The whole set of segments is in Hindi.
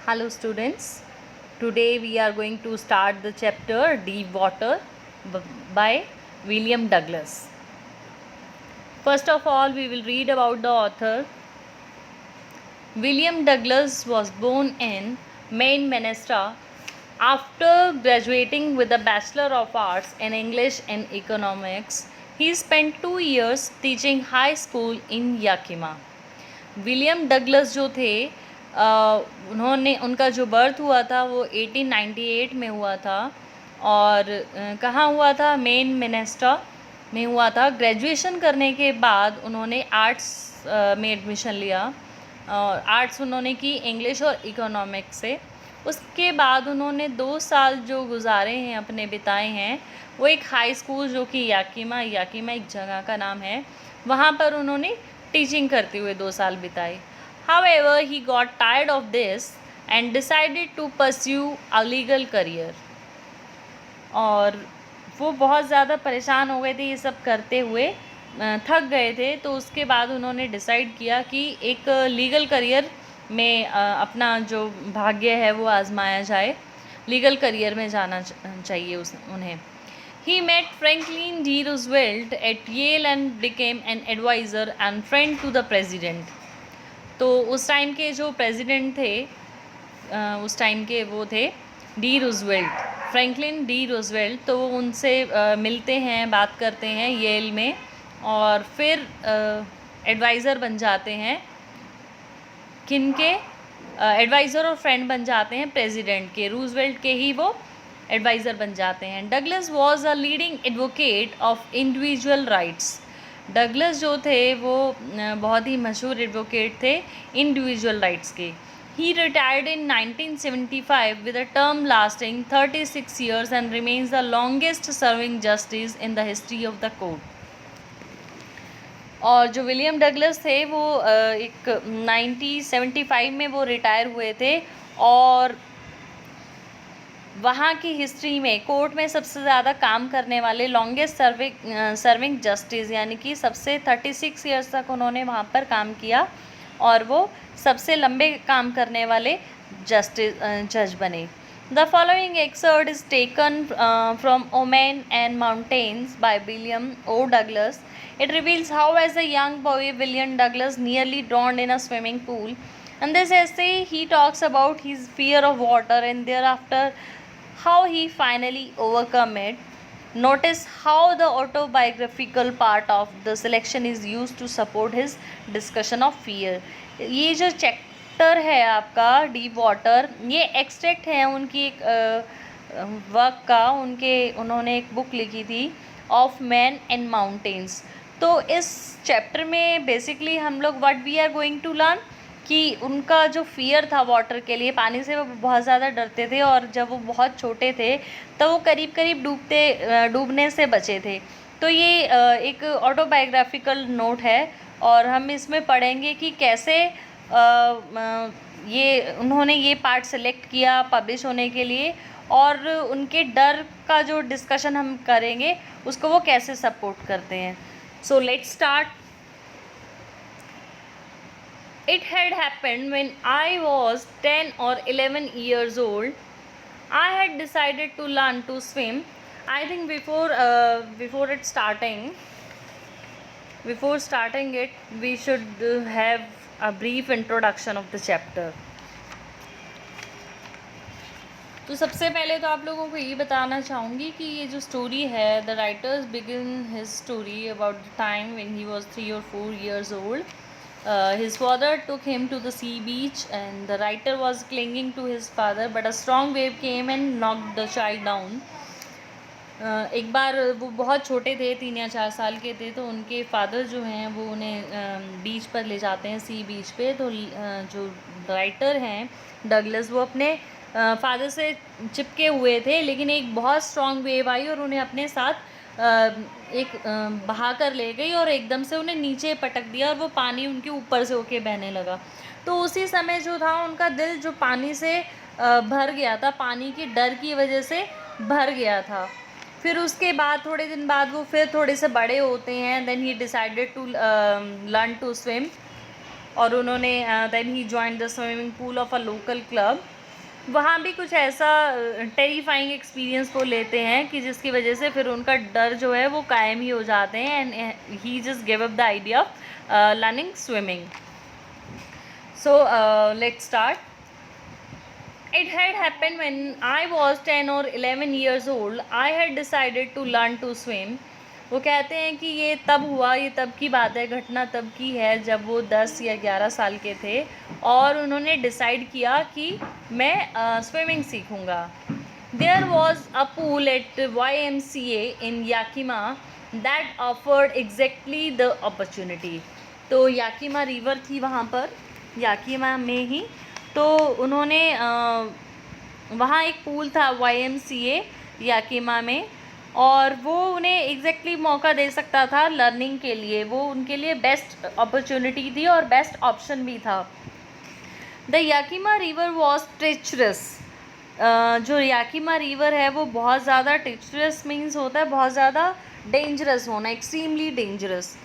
Hello students, today we are going to start the chapter Deep Water by William Douglas. First of all, we will read about the author. William Douglas was born in Maine, Minnesota. After graduating with a Bachelor of Arts in English and Economics, he spent 2 years teaching high school in Yakima. William Douglas जो थे उन्होंने उनका जो बर्थ हुआ था वो 1898 में हुआ था और कहाँ हुआ था? मेन मिनेस्टा में हुआ था। ग्रेजुएशन करने के बाद उन्होंने आर्ट्स में एडमिशन लिया और आर्ट्स उन्होंने की इंग्लिश और इकोनॉमिक्स से। उसके बाद उन्होंने 2 साल जो गुजारे हैं अपने बिताए हैं वो एक हाई स्कूल जो कि याकीमा एक जगह का नाम है, वहाँ पर उन्होंने टीचिंग करते हुए 2 साल बिताए। However, he got tired of this and decided to pursue a legal career. और वो बहुत ज़्यादा परेशान हो गए थे ये सब करते हुए, थक गए थे, तो उसके बाद उन्होंने डिसाइड किया कि एक लीगल करियर में अपना जो भाग्य है वो आजमाया जाए, लीगल करियर में जाना चाहिए उन्हें। He met Franklin D. Roosevelt at Yale and became an advisor and friend to the president. तो उस टाइम के जो प्रेसिडेंट थे उस टाइम के वो थे D Roosevelt, Franklin D Roosevelt. तो वो उनसे मिलते हैं, बात करते हैं येल में और फिर एडवाइज़र बन जाते हैं। किनके? एडवाइज़र और फ्रेंड बन जाते हैं प्रेसिडेंट के, रूजवेल्ट के ही वो एडवाइज़र बन जाते हैं। Douglas was a leading advocate of individual rights. Douglas जो थे वो बहुत ही मशहूर एडवोकेट थे इंडिविजुअल राइट्स के। He retired in 1975 with a term lasting 36 years and remains the longest serving justice in the history of the court. और जो विलियम डगलस थे वो एक 1975 में वो रिटायर हुए थे और वहाँ की हिस्ट्री में कोर्ट में सबसे ज़्यादा काम करने वाले लॉन्गेस्ट सर्विंग जस्टिस, यानी कि सबसे 36 ईयर्स तक उन्होंने वहाँ पर काम किया और वो सबसे लंबे काम करने वाले जज बने। The following excerpt is taken from of men and mountains by William O Douglas. It reveals how as a young boy William Douglas nearly drowned in a swimming pool. In this essay he talks about his fear of water and thereafter how he finally overcome it. Notice how the autobiographical part of the selection is used to support his discussion of fear. ये जो चैप्टर है आपका डीप वाटर, ये एक्सट्रैक्ट है उनकी एक वर्क का, उन्होंने एक बुक लिखी थी ऑफ मैन एंड माउंटेन्स। तो इस चैप्टर में बेसिकली हम लोग what we are going to learn कि उनका जो फियर था वाटर के लिए, पानी से वो बहुत ज़्यादा डरते थे और जब वो बहुत छोटे थे तो वो करीब करीब डूबने से बचे थे। तो ये एक ऑटोबायोग्राफिकल नोट है और हम इसमें पढ़ेंगे कि कैसे ये उन्होंने ये पार्ट सेलेक्ट किया पब्लिश होने के लिए और उनके डर का जो डिस्कशन हम करेंगे उसको वो कैसे सपोर्ट करते हैं। So let's start. It had happened when I was 10 or 11 years old. I had decided to learn to swim. I think before starting it, we should have a brief introduction of the chapter. तो सबसे पहले तो आप लोगों को ये बताना चाहूँगी कि ये जो स्टोरी है, the writers begin his story about the time when he was 3 or 4 years old. His father took him to the sea beach and the writer was clinging to his father but a strong wave came and knocked the child down. एक बार वो बहुत छोटे थे, 3 या 4 साल के थे, तो उनके फादर जो हैं वो उन्हें बीच पर ले जाते हैं, सी बीच पे। तो जो राइटर हैं डगलस वो अपने फादर से चिपके हुए थे, लेकिन एक बहुत स्ट्रॉन्ग वेव आई और उन्हें अपने साथ एक बहा कर ले गई और एकदम से उन्हें नीचे पटक दिया और वो पानी उनके ऊपर से होके बहने लगा। तो उसी समय जो था उनका दिल जो पानी से भर गया था, पानी के डर की वजह से भर गया था। फिर उसके बाद थोड़े दिन बाद वो फिर थोड़े से बड़े होते हैं, then he decided to learn to swim और उन्होंने then he joined the swimming pool of a local club वहाँ भी कुछ ऐसा टेरिफाइंग एक्सपीरियंस वो लेते हैं कि जिसकी वजह से फिर उनका डर जो है वो कायम ही हो जाते हैं, and he just give up the idea of learning swimming. So let's start. It had happened when I was 10 or 11 years old. I had decided to learn to swim. वो कहते हैं कि ये तब हुआ, ये तब की बात है, घटना तब की है जब वो 10 या 11 साल के थे और उन्होंने डिसाइड किया कि मैं swimming सीखूँगा. There was a pool at YMCA in Yakima that offered exactly the opportunity. तो याकीमा रिवर थी वहाँ पर, याकीमा में ही. तो उन्होंने वहाँ एक पूल था YMCA याकीमा में, और वो उन्हें एग्जैक्टली मौका दे सकता था लर्निंग के लिए. वो उनके लिए बेस्ट अपॉर्चुनिटी थी और बेस्ट ऑप्शन भी था. The Yakima river was treacherous. जो याकीमा रिवर है वो बहुत ज़्यादा, ट्रेचरस मीन्स होता है बहुत ज़्यादा डेंजरस होना, एक्सट्रीमली डेंजरस.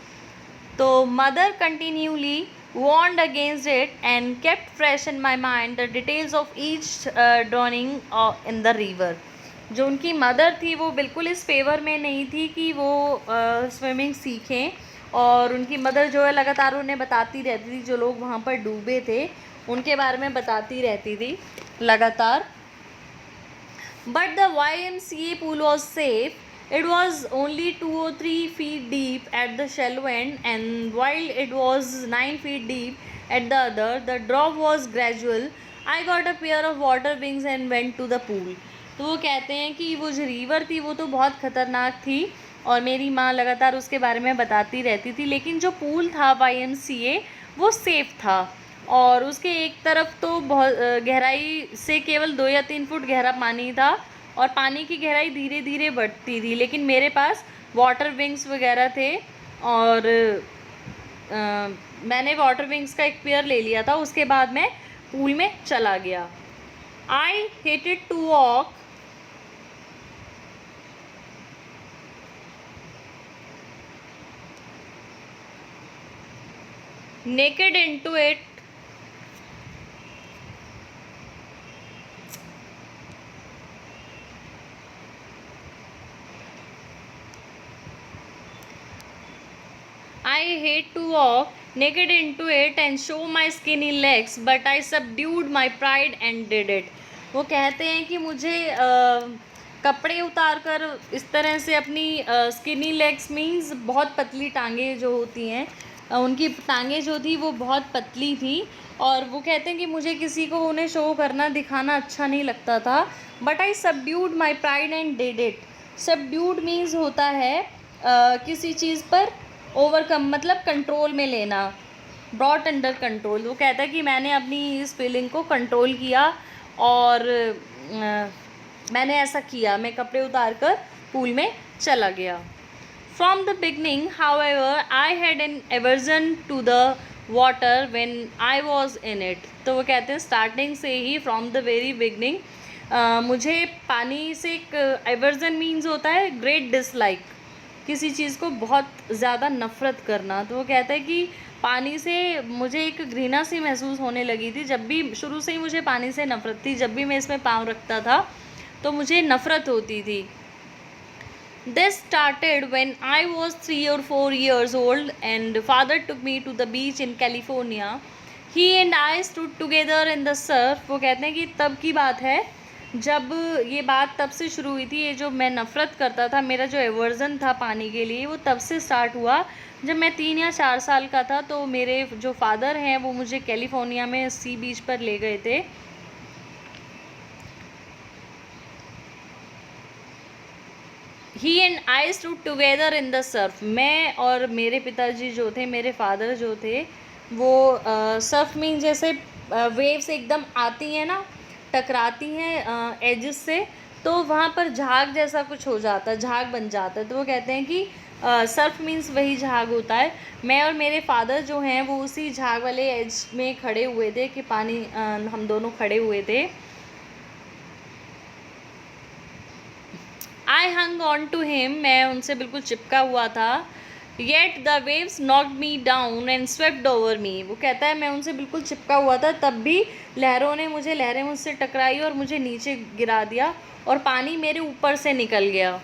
तो mother continually warned against it and kept fresh in my mind the details of each drowning in the river. जो उनकी मदर थी वो बिल्कुल इस फेवर में नहीं थी कि वो स्विमिंग सीखें, और उनकी मदर जो है लगातार उन्हें बताती रहती थी, जो लोग वहाँ पर डूबे थे उनके बारे में बताती रहती थी लगातार. But the YMCA pool was safe. It was only 2 or 3 feet deep at the shallow end, and while it was 9 feet deep at the other, the drop was gradual. I got a pair of water wings and went to the pool. तो वो कहते हैं कि वो जो रिवर थी वो तो बहुत ख़तरनाक थी और मेरी माँ लगातार उसके बारे में बताती रहती थी, लेकिन जो पूल था YMCA वो सेफ़ था और उसके एक तरफ तो बहुत गहराई से केवल 2 या 3 फुट गहरा पानी था और पानी की गहराई धीरे धीरे बढ़ती थी. लेकिन मेरे पास वाटर विंग्स वगैरह थे और मैंने वाटर विंग्स का एक पेयर ले लिया था. उसके बाद मैं पूल में चला गया. I hated to walk. Naked into it. I hate to walk naked into it and show my skinny legs, but I subdued my pride and did it. वो कहते हैं कि मुझे कपड़े उतार कर इस तरह से अपनी स्किनी लेग्स मीन्स बहुत पतली टांगें जो होती हैं, उनकी टांगें जो थी वो बहुत पतली थी, और वो कहते हैं कि मुझे किसी को उन्हें शो करना, दिखाना अच्छा नहीं लगता था. But I subdued my pride and did it. Subdued means होता है किसी चीज़ पर ओवरकम, मतलब कंट्रोल में लेना, ब्रॉट अंडर कंट्रोल. वो कहता है कि मैंने अपनी इस फीलिंग को कंट्रोल किया और मैंने ऐसा किया, मैं कपड़े उतार कर पूल में चला गया. From the beginning however I had an aversion to the water when I was in it. तो वो कहते हैं स्टार्टिंग से ही, फ्रॉम द वेरी बिगनिंग, मुझे पानी से एक एवर्जन मीन्स होता है ग्रेट डिसलाइक, किसी चीज़ को बहुत ज़्यादा नफ़रत करना. तो वो कहता है कि पानी से मुझे एक घृणा सी महसूस होने लगी थी. जब भी, शुरू से ही मुझे पानी से नफ़रत थी. जब भी मैं इसमें पाँव रखता था तो मुझे नफ़रत होती थी. This started when I was 3 or 4 years old and father took me to the beach in California. He and I stood together in the surf. वो कहते हैं कि तब की बात है जब ये बात तब से शुरू हुई थी. ये जो मैं नफ़रत करता था, मेरा जो एवर्जन था पानी के लिए, वो तब से स्टार्ट हुआ जब मैं 3 या 4 साल का था. तो मेरे जो फादर हैं वो मुझे कैलिफोर्निया में सी बीच पर ले गए थे. He and I stood together in the surf. मैं और मेरे पिताजी जो थे, मेरे फादर जो थे, वो सर्फ मीन जैसे वेव्स एकदम आती हैं ना, टकराती हैं एजेस से, तो वहाँ पर झाग जैसा कुछ हो जाता है, झाग बन जाता है. तो वो कहते हैं कि सर्फ मीन्स वही झाग होता है. मैं और मेरे फादर जो हैं वो उसी झाग वाले एज में खड़े हुए थे कि पानी हम दोनों खड़े हुए थे. आई हंग ऑन टू हिम. मैं उनसे बिल्कुल चिपका हुआ था. Yet the waves knocked me down and swept over me. वो कहता है मैं उनसे बिल्कुल चिपका हुआ था, तब भी लहरें मुझसे टकराई और मुझे नीचे गिरा दिया और पानी मेरे ऊपर से निकल गया।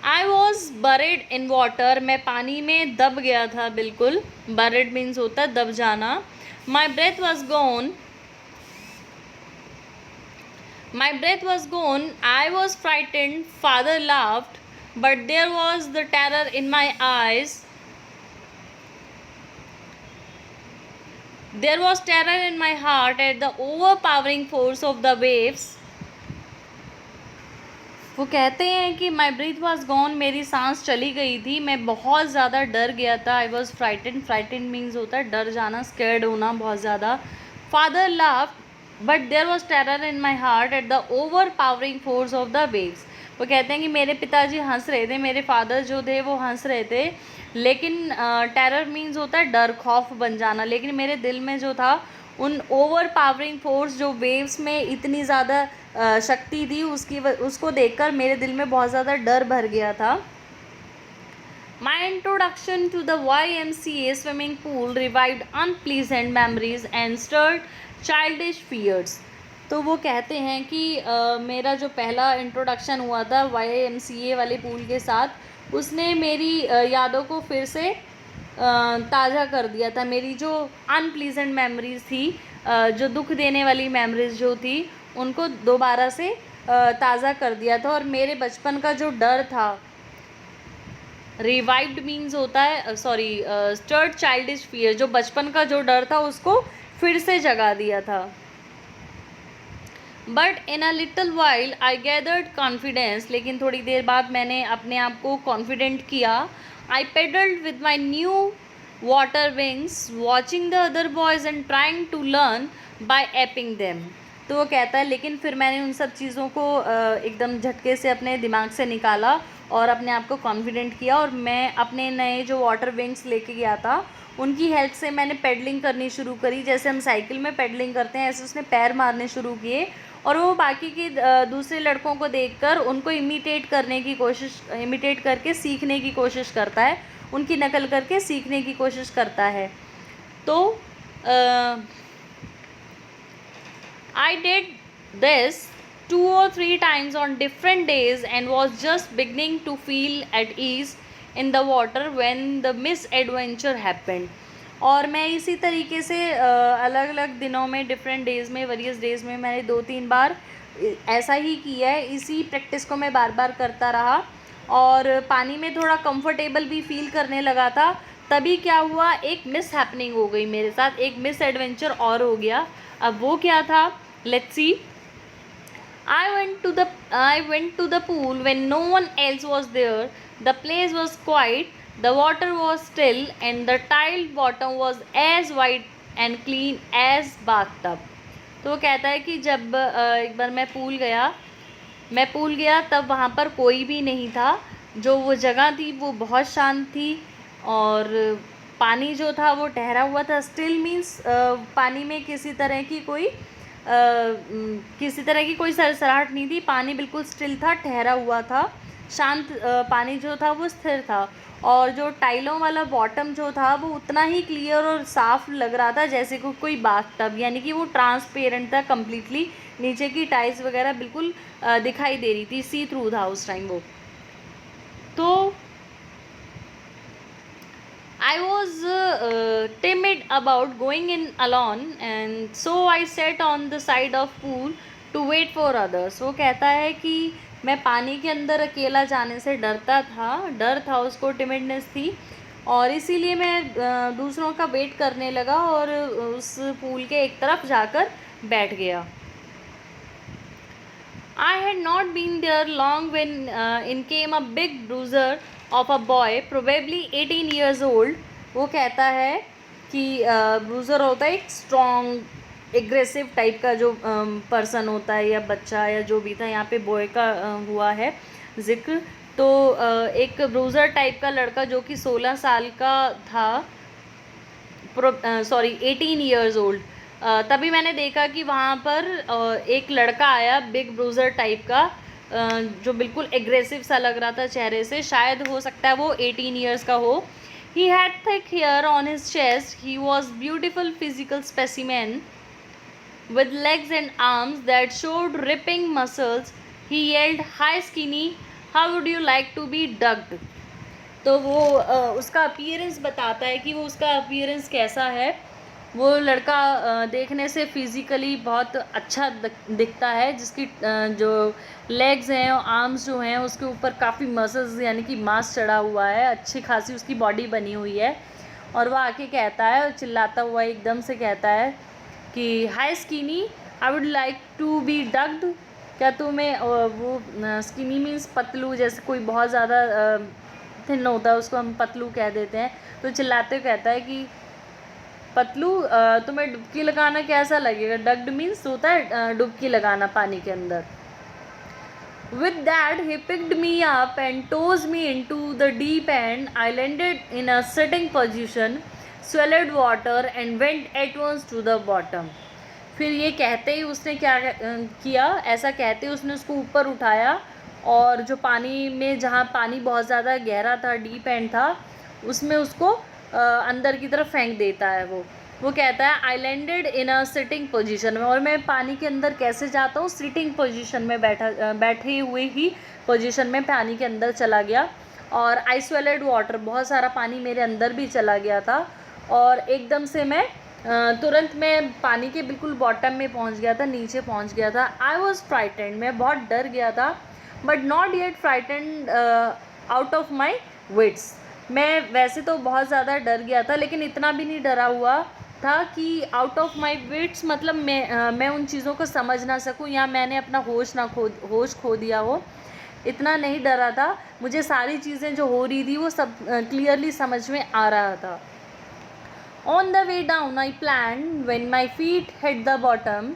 I was buried in water, मैं पानी में दब गया था बिल्कुल। बरिड मीन्स होता है दब जाना। My breath was gone, My breath was gone. I was frightened. Father laughed, but there was the terror in my eyes. There was terror in my heart at the overpowering force of the waves. वो कहते हैं कि माई ब्रीथ वॉज गॉन, मेरी सांस चली गई थी, मैं बहुत ज़्यादा डर गया था। I was frightened, frightened means होता है डर जाना, स्कैर्ड होना बहुत ज़्यादा। Father laughed but there was terror in my heart at the overpowering force of the waves. वो कहते हैं कि मेरे पिताजी हंस रहे थे, मेरे फादर जो थे वो हंस रहे थे, लेकिन टेरर मीन्स होता है डर, खौफ बन जाना, लेकिन मेरे दिल में जो था उन ओवर पावरिंग फोर्स जो वेव्स में इतनी ज़्यादा शक्ति थी उसको देखकर मेरे दिल में बहुत ज़्यादा डर भर गया था। My introduction to the YMCA swimming pool revived unpleasant memories and stirred childish fears. तो वो कहते हैं कि मेरा जो पहला इंट्रोडक्शन हुआ था YMCA वाले पूल के साथ, उसने मेरी यादों को फिर से ताज़ा कर दिया था। मेरी जो अनप्लीजेंट मेमोरीज़ थी, जो दुख देने वाली मेमोरीज़ जो थी, उनको दोबारा से ताज़ा कर दिया था। और मेरे बचपन का जो डर था, रिवाइव्ड मीन्स होता है स्टर्ड चाइल्डिश फियर, जो बचपन का जो डर था उसको फिर से जगा दिया था। But in a little while I gathered confidence, लेकिन थोड़ी देर बाद मैंने अपने आप को कॉन्फिडेंट किया। I paddled with my new water wings watching the other boys and trying to learn by aping them. तो वो कहता है लेकिन फिर मैंने उन सब चीज़ों को एकदम झटके से अपने दिमाग से निकाला और अपने आप को कॉन्फिडेंट किया, और मैं अपने नए जो वाटर विंग्स लेके गया था उनकी हेल्प से मैंने पेडलिंग करनी शुरू करी। जैसे हम साइकिल में पेडलिंग करते हैं ऐसे उसने पैर मारने शुरू किए, और वो बाकी के दूसरे लड़कों को देखकर उनको इमिटेट करके सीखने की कोशिश करता है, उनकी नकल करके सीखने की कोशिश करता है। तो I did this 2 or 3 times on different days and was just beginning to feel at ease in the water when the misadventure happened. और मैं इसी तरीके से अलग अलग दिनों में, डिफरेंट डेज़ में, वेरियस डेज़ में मैंने 2-3 बार ऐसा ही किया है। इसी प्रैक्टिस को मैं बार बार करता रहा और पानी में थोड़ा कंफर्टेबल भी फील करने लगा था। तभी क्या हुआ, एक मिस हैपनिंग हो गई मेरे साथ, एक मिस एडवेंचर और हो गया। अब वो क्या था, let's see. I went to the pool when no one else was there. The place was quiet, the water was still, and the tiled bottom was as white and clean as bathtub. तो वो कहता है कि जब एक बार मैं पूल गया तब वहाँ पर कोई भी नहीं था। जो वो जगह थी वो बहुत शांत थी और पानी जो था वो ठहरा हुआ था। स्टिल मीन्स पानी में किसी तरह की कोई सरसराहट नहीं थी, पानी बिल्कुल स्टिल था, ठहरा हुआ था, शांत पानी जो था वो स्थिर था। और जो टाइलों वाला बॉटम जो था वो उतना ही क्लियर और साफ़ लग रहा था जैसे कोई बाथटब, यानी कि वो ट्रांसपेरेंट था कम्प्लीटली, नीचे की टाइल्स वगैरह बिल्कुल दिखाई दे रही थी, सी थ्रू था उस टाइम वो। तो I was timid about going in alone and so I sat on the side of pool to wait for others. वो कहता है कि मैं पानी के अंदर अकेला जाने से डर था उसको, टिमिडनेस थी, और इसीलिए मैं दूसरों का वेट करने लगा और उस पूल के एक तरफ जाकर बैठ गया। I had not been there long when in came a big bruiser of a boy, probably 18 years old. वो कहता है कि ब्रूज़र होता है एक स्ट्रॉन्ग एग्रेसिव टाइप का जो पर्सन होता है या बच्चा या जो भी था, यहाँ पे बॉय का हुआ है जिक्र। तो एक ब्रूज़र टाइप का लड़का जो कि 16 साल का था, 18 ईयर्स ओल्ड। तभी मैंने देखा कि वहाँ पर एक लड़का आया बिग ब्रूज़र टाइप का, जो बिल्कुल एग्रेसिव सा लग रहा था चेहरे से, शायद हो सकता है वो 18 ईयर्स का हो। He had thick hair on his chest, he was beautiful physical specimen with legs and arms that showed ripping muscles. He yelled, "Hi skinny, how would you like to be ducked?" तो वो उसका अपीयरेंस बताता है कि वो उसका अपीयरेंस कैसा है। वो लड़का देखने से फिज़िकली बहुत अच्छा दिखता है, जिसकी जो लेग्स हैं और आर्म्स जो हैं उसके ऊपर काफ़ी मसल्स यानी कि मांस चढ़ा हुआ है, अच्छी खासी उसकी बॉडी बनी हुई है। और वो आके कहता है और चिल्लाता हुआ एकदम से कहता है कि hi skinny, I would like to be ducked. क्या तुम्हें वो स्किनी मीन्स पतलू, जैसे कोई बहुत ज़्यादा थिन होता है उसको हम पतलू कह देते हैं। तो चिल्लाते हुए कहता है कि पतलू, तुम्हें डुबकी लगाना कैसा लगेगा? डक्ड मीन्स होता है डुबकी लगाना पानी के अंदर। With that, he picked me up and tossed me into the deep end. I landed in a sitting position, swallowed water and went at once to the bottom. फिर ये कहते ही उसने क्या किया, ऐसा कहते ही उसने उसको ऊपर उठाया और जो पानी में, जहाँ पानी बहुत ज़्यादा गहरा था, डीप एंड था, उसमें उसको अंदर की तरफ फेंक देता है। वो कहता है I landed in a sitting position में, और मैं पानी के अंदर कैसे जाता हूँ? सिटिंग पोजीशन में बैठे हुए ही पोजीशन में पानी के अंदर चला गया। और आई स्वेलेड वाटर, बहुत सारा पानी मेरे अंदर भी चला गया था और एकदम से मैं तुरंत मैं पानी के बिल्कुल बॉटम में पहुंच गया था, नीचे पहुंच गया था। आई वॉज फ्राइटेंड, मैं बहुत डर गया था, but not yet frightened out of my wits. मैं वैसे तो बहुत ज़्यादा डर गया था, लेकिन इतना भी नहीं डरा हुआ था कि आउट ऑफ माई विट्स, मतलब मैं उन चीज़ों को समझ ना सकूं या मैंने अपना होश खो दिया हो, इतना नहीं डरा था। मुझे सारी चीज़ें जो हो रही थी वो सब क्लियरली समझ में आ रहा था। On the way down I plan when my feet hit the bottom,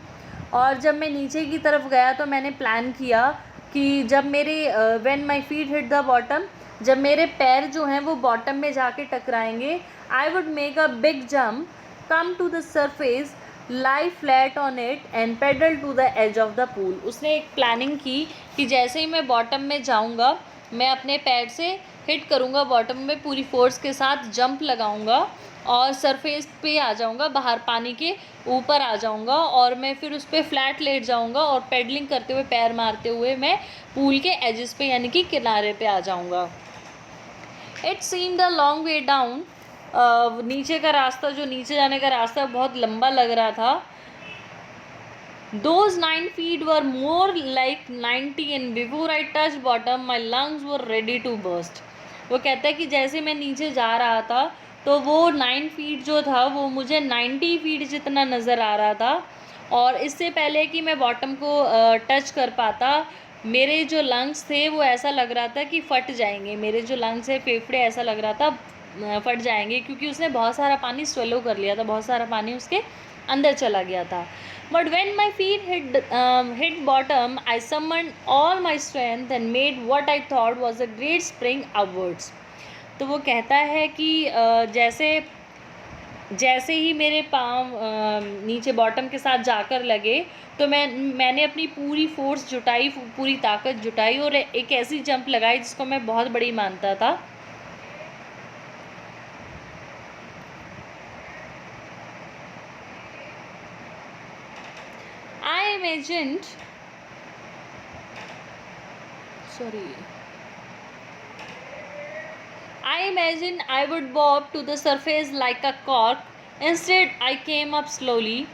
और जब मैं नीचे की तरफ गया तो मैंने प्लान किया कि जब मेरे when my feet hit the bottom, जब मेरे पैर जो हैं वो बॉटम में जाके टकराएंगे, I would make a big jump, come to the surface, lie flat on it and paddle to the edge of the pool. उसने एक प्लानिंग की कि जैसे ही मैं बॉटम में जाऊंगा, मैं अपने पैर से हिट करूंगा बॉटम में, पूरी फोर्स के साथ जंप लगाऊंगा और सरफेस पे आ जाऊंगा, बाहर पानी के ऊपर आ जाऊंगा, और मैं फिर उस पर फ्लैट लेट जाऊंगा और पेडलिंग करते हुए, पैर मारते हुए मैं पूल के एजेस पे यानी कि किनारे पे आ जाऊंगा। It seemed a long way down, नीचे का रास्ता, जो नीचे जाने का रास्ता बहुत लंबा लग रहा था। Those 9 feet were more like 90 and before I touched bottom my lungs were ready to burst. वो कहता है कि जैसे मैं नीचे जा रहा था तो वो 9 फीट जो था वो मुझे 90 फीट जितना नज़र आ रहा था, और इससे पहले कि मैं बॉटम को टच कर पाता, मेरे जो लंग्स थे वो ऐसा लग रहा था कि फट जाएंगे। मेरे जो लंग्स है, फेफड़े, ऐसा लग रहा था फट जाएंगे, क्योंकि उसने बहुत सारा पानी स्वेलो कर लिया था, बहुत सारा पानी उसके अंदर चला गया था। But when my feet hit bottom, I summoned all my strength and made what I thought was a great spring upwards. तो वो कहता है कि जैसे ही मेरे पाँव नीचे बॉटम के साथ जाकर लगे तो मैंने अपनी पूरी फोर्स जुटाई, पूरी ताकत जुटाई और एक ऐसी जंप लगाई जिसको मैं बहुत बड़ी मानता था। I imagined I would bob to the surface like a cork. Instead, I came up slowly.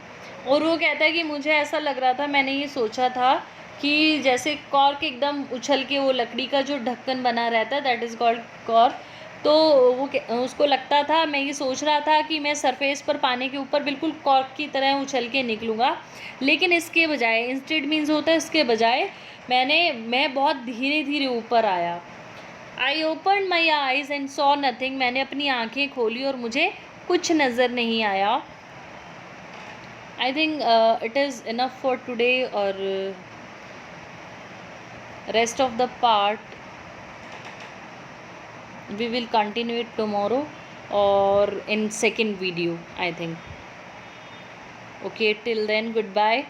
और वो कहता है कि मुझे ऐसा लग रहा था, मैंने ये सोचा था कि जैसे कॉर्क एकदम उछल के, वो लकड़ी का जो ढक्कन बना रहता है, दैट इज़ कॉल्ड कॉर्क, तो वो उसको लगता था, मैं ये सोच रहा था कि मैं सरफेस पर पानी के ऊपर बिल्कुल कॉर्क की तरह उछल के निकलूँगा, लेकिन इसके बजाय, इंस्टेड मीन्स होता है इसके बजाय, मैं बहुत धीरे धीरे ऊपर आया। I open my eyes and saw nothing, मैंने अपनी आँखें खोली और मुझे कुछ नज़र नहीं आया। I think it is enough for today, और rest of the part we will continue it tomorrow or in second video, I think. Okay, till then, goodbye.